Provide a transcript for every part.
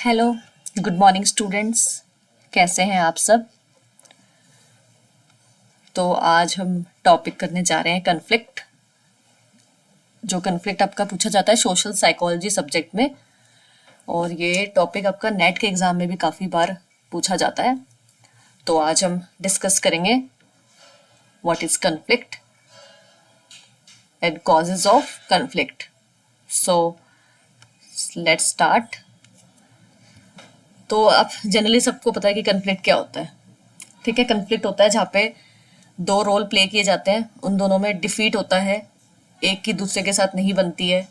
Hello, good morning students. कैसे हैं आप सब? तो आज हम टॉपिक करने जा रहे हैं कन्फ्लिक्ट। जो कन्फ्लिक्ट आपका पूछा जाता है सोशल साइकोलॉजी सब्जेक्ट में, और ये टॉपिक आपका नेट के एग्जाम में भी काफ़ी बार पूछा जाता है। तो आज हम डिस्कस करेंगे what is conflict and causes of conflict. So let's start. तो आप जनरली सबको पता है कि कन्फ्लिक्ट क्या होता है। ठीक है, कन्फ्लिक्ट होता है जहाँ पे दो रोल प्ले किए जाते हैं, उन दोनों में डिफीट होता है, एक की दूसरे के साथ नहीं बनती है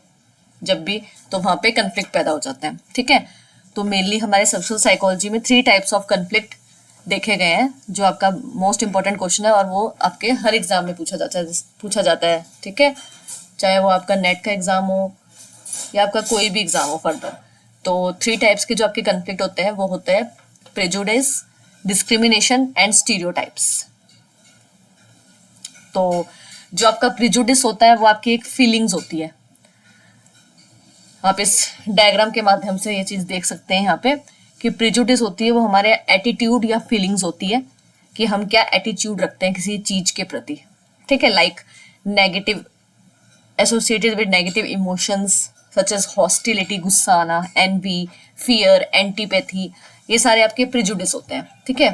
जब भी, तो वहाँ पे कन्फ्लिक्ट पैदा हो जाता है। ठीक है, तो मेनली हमारे सोशल साइकोलॉजी में 3 टाइप्स ऑफ कन्फ्लिक्ट देखे गए हैं, जो आपका मोस्ट इंपॉर्टेंट क्वेश्चन है और वो आपके हर एग्जाम में पूछा जाता है। ठीक है, चाहे वो आपका नेट का एग्जाम हो या आपका कोई भी एग्जाम हो फर्दर। तो 3 टाइप्स के जो आपके कन्फ्लिक्ट होते हैं वो होते हैं प्रेजुडिस, डिस्क्रिमिनेशन एंड स्टीरियोटाइप्स। तो जो आपका प्रेजुडिस होता है वो आपकी एक फीलिंग्स होती है। आप इस डायग्राम के माध्यम से ये चीज देख सकते हैं यहाँ पे कि प्रेजुडिस होती है वो हमारे एटीट्यूड या फीलिंग्स होती है कि हम क्या एटीट्यूड रखते हैं किसी चीज के प्रति। ठीक है, like negative associated with negative emotions such as hostility, गुस्सा आना, एनवी, फियर, एंटीपैथी, ये सारे आपके प्रेजुडिस होते हैं। ठीक है,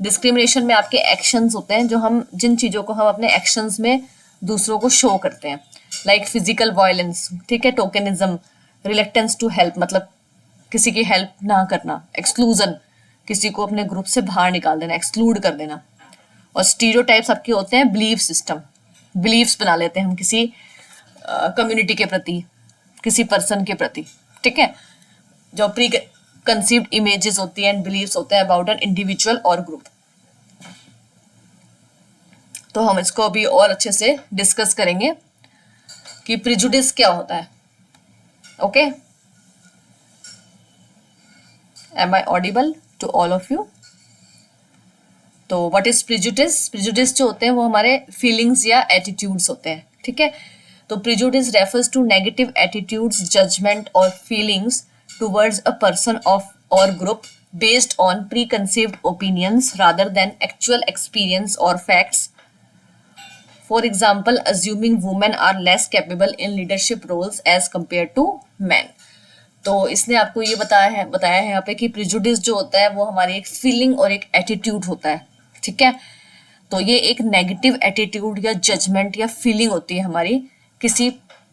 डिस्क्रिमिनेशन में आपके एक्शंस होते हैं, जो हम जिन चीजों को हम अपने एक्शंस में दूसरों को शो करते हैं, लाइक फिजिकल वायलेंस, ठीक है, टोकेनिज्म, रिलेक्टेंस टू हेल्प, मतलब किसी की हेल्प ना करना, एक्सक्लूजन, किसी को अपने ग्रुप से बाहर निकाल देना, एक्सक्लूड कर देना। और स्टीरियोटाइप्स आपके होते हैं बिलीफ सिस्टम, बिलीव्स बना लेते हैं हम किसी कम्युनिटी के प्रति, किसी पर्सन के प्रति। ठीक है, जो प्री कंसीव्ड इमेजेस होती हैं एंड बिलीव्स होते हैं अबाउट एन इंडिविजुअल और ग्रुप। तो हम इसको अभी और अच्छे से डिस्कस करेंगे कि प्रेजुडिस क्या होता है। Okay, am I audible to all of you? तो व्हाट इज प्रेजुडिस? प्रेजुडिस जो होते हैं वो हमारे फीलिंग्स या एटीट्यूड्स होते हैं। ठीक है, तो prejudice refers to negative attitudes, judgement और feelings towards a person of or group based on preconceived opinions rather than actual experience or facts. For example, assuming women are less capable in leadership roles as compared to men. तो इसने आपको ये बताया है यहाँ पे कि prejudice जो होता है वो हमारी एक फीलिंग और एक एटीट्यूड होता है। ठीक है, तो ये एक नेगेटिव एटीट्यूड या जजमेंट या फीलिंग होती है हमारी किसी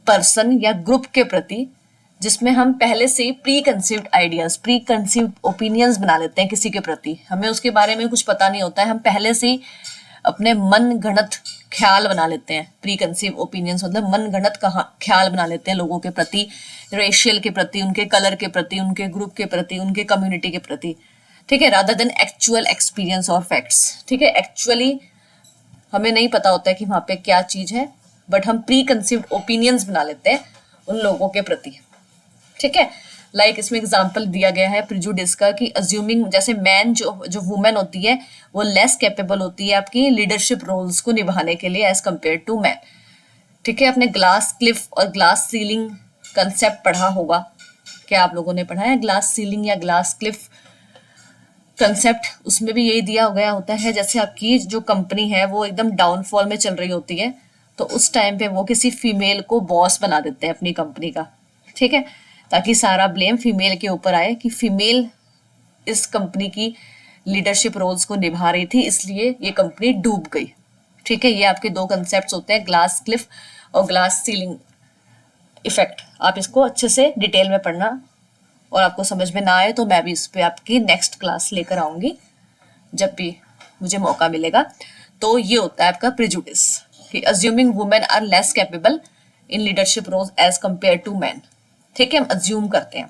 पर्सन या ग्रुप के प्रति, जिसमें हम पहले से pre conceived ideas, pre conceived opinions बना लेते हैं किसी के प्रति। हमें उसके बारे में कुछ पता नहीं होता है, हम पहले से ही अपने मन गणत ख्याल बना लेते हैं। प्री कंसीव्ड ओपिनियंस मतलब मन गणत ख्याल बना लेते हैं लोगों के प्रति, रेशियल के प्रति, उनके कलर के प्रति, उनके ग्रुप के प्रति, उनके कम्युनिटी के प्रति। ठीक है, रादर देन एक्चुअल एक्सपीरियंस और फैक्ट्स। ठीक है, एक्चुअली हमें नहीं पता होता है कि वहां पे क्या चीज है, बट हम प्री कंसीव्ड ओपिनियंस बना लेते हैं उन लोगों के प्रति। ठीक है, लाइक इसमें एग्जांपल दिया गया है प्रेजुडिस का कि अज्यूमिंग, जैसे मैन जो वुमेन होती है वो लेस कैपेबल होती है आपकी लीडरशिप रोल्स को निभाने के लिए एज कम्पेयर टू मैन। ठीक है, आपने ग्लास क्लिफ और ग्लास सीलिंग कंसेप्ट पढ़ा होगा। क्या आप लोगों ने पढ़ा है ग्लास सीलिंग या ग्लास क्लिफ कंसेप्ट? उसमें भी यही दिया गया होता है, जैसे आपकी जो कंपनी है वो एकदम डाउनफॉल में चल रही होती है, तो उस टाइम पे वो किसी फीमेल को बॉस बना देते हैं अपनी कंपनी का। ठीक है, ताकि सारा ब्लेम फीमेल के ऊपर आए कि फीमेल इस कंपनी की लीडरशिप रोल्स को निभा रही थी, इसलिए ये कंपनी डूब गई। ठीक है, ये आपके 2 कंसेप्ट्स होते हैं, ग्लास क्लिफ और ग्लास सीलिंग इफेक्ट। आप इसको अच्छे से डिटेल में पढ़ना, और आपको समझ में ना आए तो मैं भी इस पे आपकी नेक्स्ट क्लास लेकर आऊंगी जब भी मुझे मौका मिलेगा। तो ये होता है आपका प्रेजुडिस कि assuming women are less capable in leadership roles as compare to man. ठीक है, हम अज्यूम करते हैं।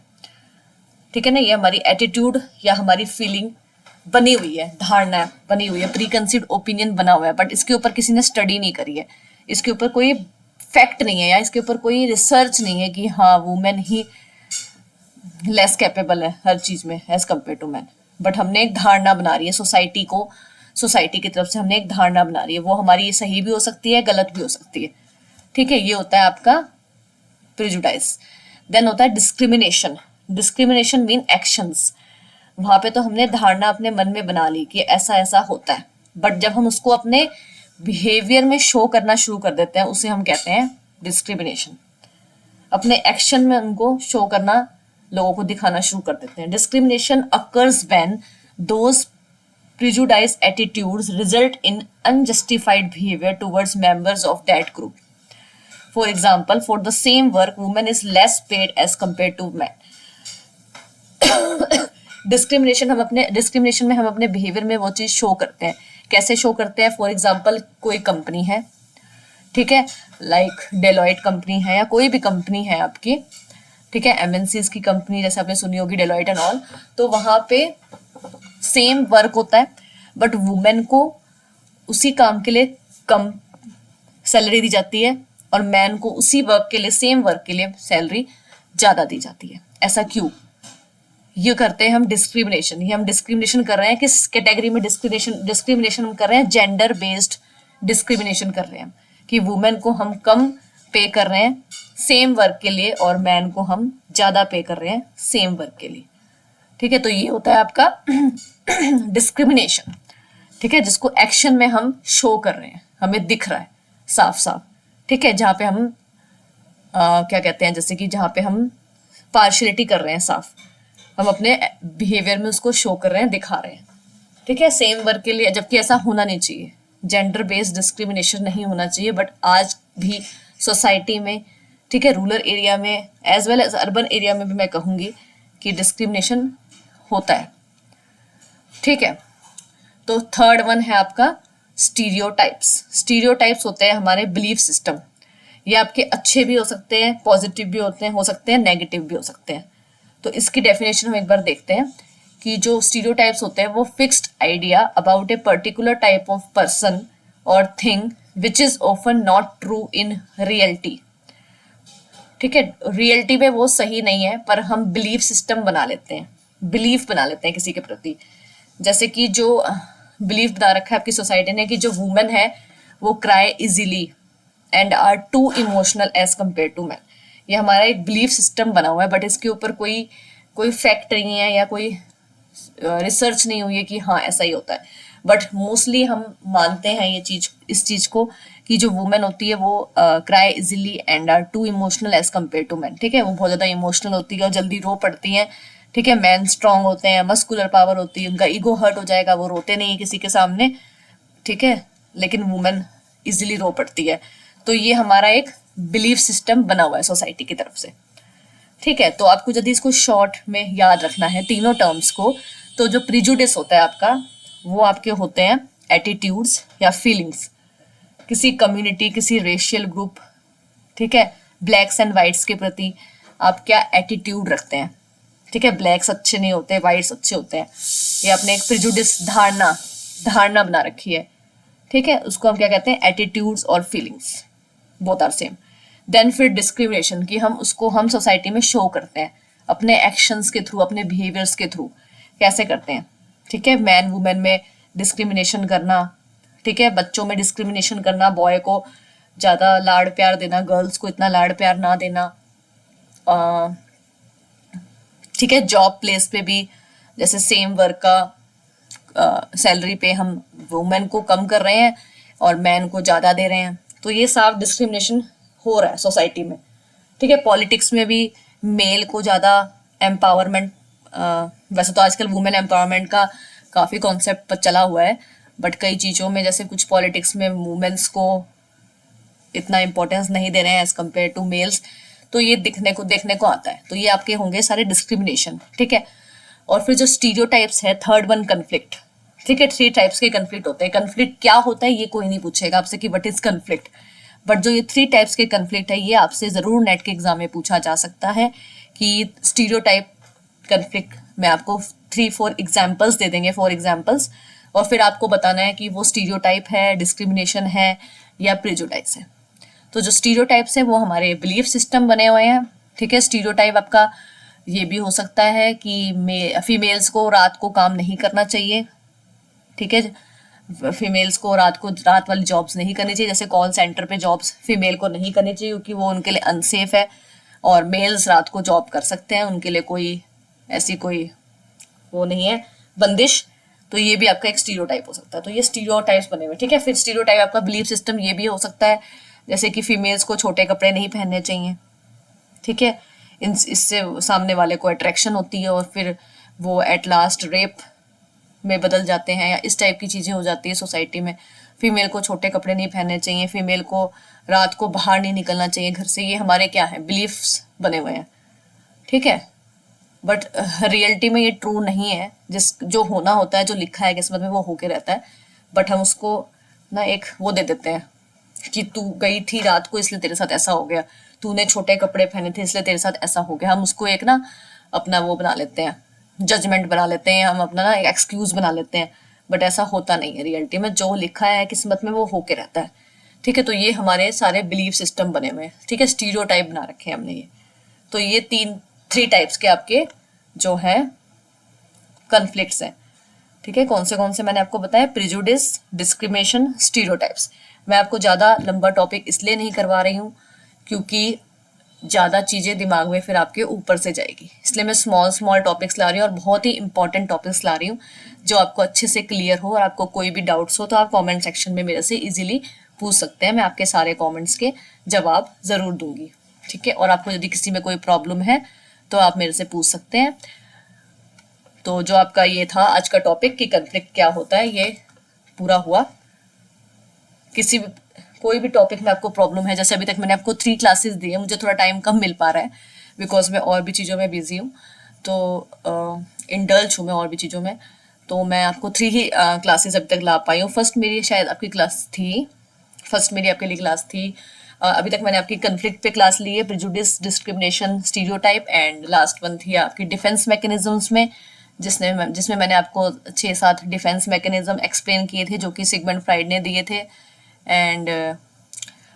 ठीक है ना, ये हमारी एटीट्यूड या हमारी फीलिंग बनी हुई है, धारणा बनी हुई है, प्री कंसीव्ड ओपिनियन बना हुआ है, बट इसके ऊपर किसी ने स्टडी नहीं करी है, इसके ऊपर कोई फैक्ट नहीं है या इसके ऊपर कोई रिसर्च नहीं है कि हाँ वुमेन ही लेस कैपेबल है हर चीज में as compare to man. But हमने एक धारणा बना रही है, सोसाइटी की तरफ से हमने एक धारणा बना रही है, वो हमारी सही भी हो सकती है, गलत भी हो सकती है। ठीक है, ये होता है आपका प्रेजुडाइज। देन होता है डिस्क्रिमिनेशन। Discrimination mean actions. वहां पे तो हमने धारणा अपने मन में बना ली कि ऐसा ऐसा होता है, बट जब हम उसको अपने बिहेवियर में शो करना शुरू कर देते हैं उसे हम कहते हैं डिस्क्रिमिनेशन। अपने एक्शन में उनको शो करना, लोगों को दिखाना शुरू कर देते हैं। Discrimination occurs when those prejudice attitudes result in unjustified behaviour towards members of that group. For example, for the same work women is less paid as compare to man. Discrimination में हम अपने बिहेवियर में वो चीज show करते हैं। कैसे show करते हैं? फॉर एग्जाम्पल, कोई कंपनी है, ठीक है, लाइक डेलॉयट कंपनी है या कोई भी कंपनी है आपकी, ठीक है, एमएनसीज की कंपनी जैसे आपने सुनी होगी, डेलॉयट एंड ऑल। तो वहां पे सेम वर्क होता है, बट वुमेन को उसी काम के लिए कम सैलरी दी जाती है और मैन को उसी वर्क के लिए, सेम वर्क के लिए सैलरी ज्यादा दी जाती है। ऐसा क्यों? ये करते हैं हम डिस्क्रिमिनेशन। ये हम डिस्क्रिमिनेशन कर रहे हैं। किस कैटेगरी में डिस्क्रिमिनेशन हम कर रहे हैं? जेंडर बेस्ड डिस्क्रिमिनेशन कर रहे हैं कि वुमेन को हम कम पे कर रहे हैं सेम वर्क के लिए और मैन को हम ज्यादा पे कर रहे हैं सेम वर्क के लिए, ठीक है। तो ये होता है आपका डिस्क्रिमिनेशन, ठीक है, जिसको एक्शन में हम शो कर रहे हैं, हमें दिख रहा है साफ साफ, ठीक है, जहाँ पे हम क्या कहते हैं, जैसे कि जहाँ पे हम पार्शियलिटी कर रहे हैं साफ, हम अपने बिहेवियर में उसको शो कर रहे हैं, दिखा रहे हैं, ठीक है, सेम वर्क के लिए। जबकि ऐसा होना नहीं चाहिए, जेंडर बेस्ड डिस्क्रिमिनेशन नहीं होना चाहिए, बट आज भी सोसाइटी में, ठीक है, रूरल एरिया में as well as urban area में भी मैं कहूँगी कि डिस्क्रिमिनेशन होता है, ठीक है। तो थर्ड वन है आपका स्टीरियोटाइप्स। स्टीरियोटाइप्स होते हैं हमारे बिलीफ सिस्टम। ये आपके अच्छे भी हो सकते हैं, पॉजिटिव भी होते हैं, हो सकते हैं नेगेटिव भी हो सकते हैं। तो इसकी डेफिनेशन हम एक बार देखते हैं कि जो स्टीरियोटाइप्स होते हैं वो fixed idea about a particular type of person or thing which is often not true in reality, ठीक है। रियलिटी में वो सही नहीं है, पर हम बिलीफ सिस्टम बना लेते हैं, बिलीफ बना लेते हैं किसी के प्रति। जैसे कि जो बिलीफ बना रखा है आपकी सोसाइटी ने कि जो वुमेन है वो cry easily and are too emotional as compare to man. ये हमारा एक बिलीफ सिस्टम बना हुआ है, बट इसके ऊपर कोई फैक्ट नहीं है या कोई रिसर्च नहीं हुई है कि हाँ ऐसा ही होता है। बट मोस्टली हम मानते हैं इस चीज को कि जो वुमेन होती है वो cry easily and are too emotional as compare to man, ठीक है, वो बहुत ज्यादा इमोशनल होती है और जल्दी रो पड़ती हैं, ठीक है। मैन स्ट्रांग होते हैं, मस्कुलर पावर होती है, उनका ईगो हर्ट हो जाएगा, वो रोते नहीं है किसी के सामने, ठीक है, लेकिन वुमेन इजीली रो पड़ती है। तो ये हमारा एक बिलीफ सिस्टम बना हुआ है सोसाइटी की तरफ से, ठीक है। तो आपको यदि इसको शॉर्ट में याद रखना है तीनों टर्म्स को, तो जो प्रिजुडिस होता है आपका वो आपके होते हैं एटीट्यूड्स या फीलिंग्स किसी कम्युनिटी, किसी रेशियल ग्रुप, ठीक है, ब्लैक्स एंड वाइट्स के प्रति आप क्या एटीट्यूड रखते हैं, ठीक है। ब्लैक्स अच्छे नहीं होते, वाइट्स अच्छे होते हैं, ये आपने एक प्रिजुडिस धारणा बना रखी है, ठीक है। उसको हम क्या कहते हैं? एटीट्यूड्स और feelings, both are same. Then फिर डिस्क्रिमिनेशन की हम सोसाइटी में शो करते हैं अपने एक्शंस के थ्रू, अपने बिहेवियर्स के थ्रू। कैसे करते हैं? ठीक है, मैन वुमेन में डिस्क्रिमिनेशन करना, ठीक है, बच्चों में डिस्क्रिमिनेशन करना, बॉय को ज़्यादा लाड़ प्यार देना, गर्ल्स को इतना लाड़ प्यार ना देना, ठीक है। जॉब प्लेस पे भी जैसे सेम वर्क का सैलरी पे हम वुमेन को कम कर रहे हैं और मैन को ज़्यादा दे रहे हैं, तो ये साफ डिस्क्रिमिनेशन हो रहा है सोसाइटी में, ठीक है। पॉलिटिक्स में भी मेल को ज़्यादा एम्पावरमेंट, वैसे तो आजकल वुमेन एम्पावरमेंट का काफ़ी कॉन्सेप्ट चला हुआ है, बट कई चीज़ों में जैसे कुछ पॉलिटिक्स में वुमेन्स को इतना इम्पोर्टेंस नहीं दे रहे हैं एज कम्पेयर टू मेल्स, तो ये देखने को आता है। तो ये आपके होंगे सारे डिस्क्रिमिनेशन, ठीक है। और फिर जो स्टीरियोटाइप्स है, थर्ड वन कन्फ्लिक्ट, ठीक है। 3 टाइप्स के कन्फ्लिक्ट होते हैं। कन्फ्लिक्ट क्या होता है ये कोई नहीं पूछेगा आपसे कि व्हाट इज कन्फ्लिक्ट, बट जो ये 3 टाइप्स के कन्फ्लिक्ट है ये आपसे जरूर नेट के एग्जाम में पूछा जा सकता है कि स्टीरियोटाइप कन्फ्लिक्ट में आपको 3-4 एग्जाम्पल्स दे देंगे, 4 एग्जाम्पल्स, और फिर आपको बताना है कि वो स्टीरियोटाइप है, डिस्क्रिमिनेशन है या प्रेजुडाइज है। तो जो स्टीरियोटाइप्स है वो हमारे बिलीफ सिस्टम बने हुए हैं, ठीक है। स्टीरियोटाइप आपका ये भी हो सकता है कि फीमेल्स को रात को काम नहीं करना चाहिए, ठीक है। फीमेल्स को रात वाली जॉब्स नहीं करनी चाहिए, जैसे कॉल सेंटर पे जॉब्स फीमेल को नहीं करनी चाहिए क्योंकि वो उनके लिए अनसेफ है, और मेल्स रात को जॉब कर सकते हैं, उनके लिए कोई ऐसी कोई वो नहीं है बंदिश। तो ये भी आपका एक स्टीरियोटाइप हो सकता है। तो ये स्टीरियोटाइप्स बने हुए, ठीक है। फिर स्टीरियोटाइप आपका बिलीफ सिस्टम ये भी हो सकता है, जैसे कि फीमेल्स को छोटे कपड़े नहीं पहनने चाहिए, ठीक है। इससे सामने वाले को अट्रैक्शन होती है और फिर वो एट लास्ट रेप में बदल जाते हैं, या इस टाइप की चीज़ें हो जाती है सोसाइटी में। फीमेल को छोटे कपड़े नहीं पहनने चाहिए, फीमेल को रात को बाहर नहीं निकलना चाहिए घर से। ये हमारे क्या है, बिलीफ्स बने हुए हैं, ठीक है। बट रियलिटी में ये ट्रू नहीं है। जो होना होता है, जो लिखा है किस्मत में, वो होके रहता है। बट हम उसको ना एक वो दे देते हैं कि तू गई थी रात को इसलिए तेरे साथ ऐसा हो गया, तूने छोटे कपड़े पहने थे इसलिए तेरे साथ ऐसा हो गया। हम उसको एक ना अपना वो बना लेते हैं, जजमेंट बना लेते हैं, हम अपना ना एक एक्सक्यूज बना लेते हैं। बट ऐसा होता नहीं है रियलिटी में। जो लिखा है किस्मत में वो होके रहता है, ठीक है। तो ये हमारे सारे बिलीफ सिस्टम बने हुए हैं, ठीक है। स्टीरियोटाइप बना रखे हैं हमने ये। तो ये 3 टाइप्स के आपके जो है कन्फ्लिक्ट्स हैं, ठीक है। कौन से मैंने आपको बताया, प्रिजुडिस, डिस्क्रिमिनेशन, स्टीरियोटाइप्स। मैं आपको ज़्यादा लंबा टॉपिक इसलिए नहीं करवा रही हूँ क्योंकि ज़्यादा चीज़ें दिमाग में फिर आपके ऊपर से जाएगी, इसलिए मैं स्मॉल टॉपिक्स ला रही हूँ और बहुत ही इंपॉर्टेंट टॉपिक्स ला रही हूँ जो आपको अच्छे से क्लियर हो। और आपको कोई भी डाउट्स हो तो आप कमेंट सेक्शन में मेरे से इजीली पूछ सकते हैं, मैं आपके सारे कमेंट्स के जवाब ज़रूर दूंगी, ठीक है। और आपको यदि किसी में कोई प्रॉब्लम है तो आप मेरे से पूछ सकते हैं। तो जो आपका ये था आज का टॉपिक कि कन्फ्लिक्ट क्या होता है, ये पूरा हुआ। कोई भी टॉपिक में आपको प्रॉब्लम है, जैसे अभी तक मैंने आपको 3 क्लासेस दी है, मुझे थोड़ा टाइम कम मिल पा रहा है बिकॉज मैं और भी चीज़ों में बिजी हूँ, तो इंडल्ज हूँ मैं और भी चीज़ों में। तो मैं आपको 3 ही क्लासेस अभी तक ला पाई हूँ। फर्स्ट मेरी शायद आपकी क्लास थी, फर्स्ट मेरी आपके लिए क्लास थी। अभी तक मैंने आपकी कन्फ्लिक्ट पे क्लास ली है, prejudice, discrimination, stereotype, and last one थी आपकी डिफेंस मैकेनिज्म्स में, जिसमें मैंने आपको 6-7 डिफेंस मैकेनिज्म एक्सप्लेन किए थे जो कि सिगमंड फ्राइड ने दिए थे। एंड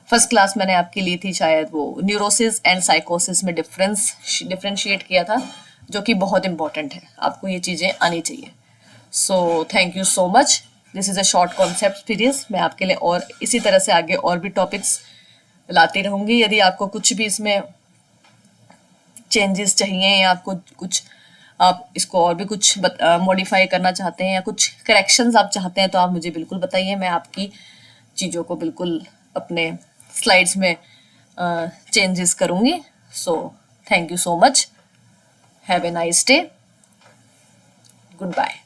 फर्स्ट क्लास मैंने आपकी ली थी शायद वो न्यूरोसिस एंड साइकोसिस में डिफ्रेंशिएट किया था, जो कि बहुत इंपॉर्टेंट है, आपको ये चीज़ें आनी चाहिए। सो thank you so much. This is a short concept series. मैं आपके लिए और इसी तरह से आगे और भी टॉपिक्स लाती रहूँगी। यदि आपको कुछ भी इसमें चेंजेस चाहिए या आपको कुछ, आप इसको और भी कुछ मॉडिफाई करना चाहते हैं या कुछ करेक्शंस आप चाहते हैं तो आप मुझे बिल्कुल बताइए। मैं आपकी चीज़ों को बिल्कुल अपने स्लाइड्स में चेंजेस करूँगी। So thank you so much, have a nice day, good bye.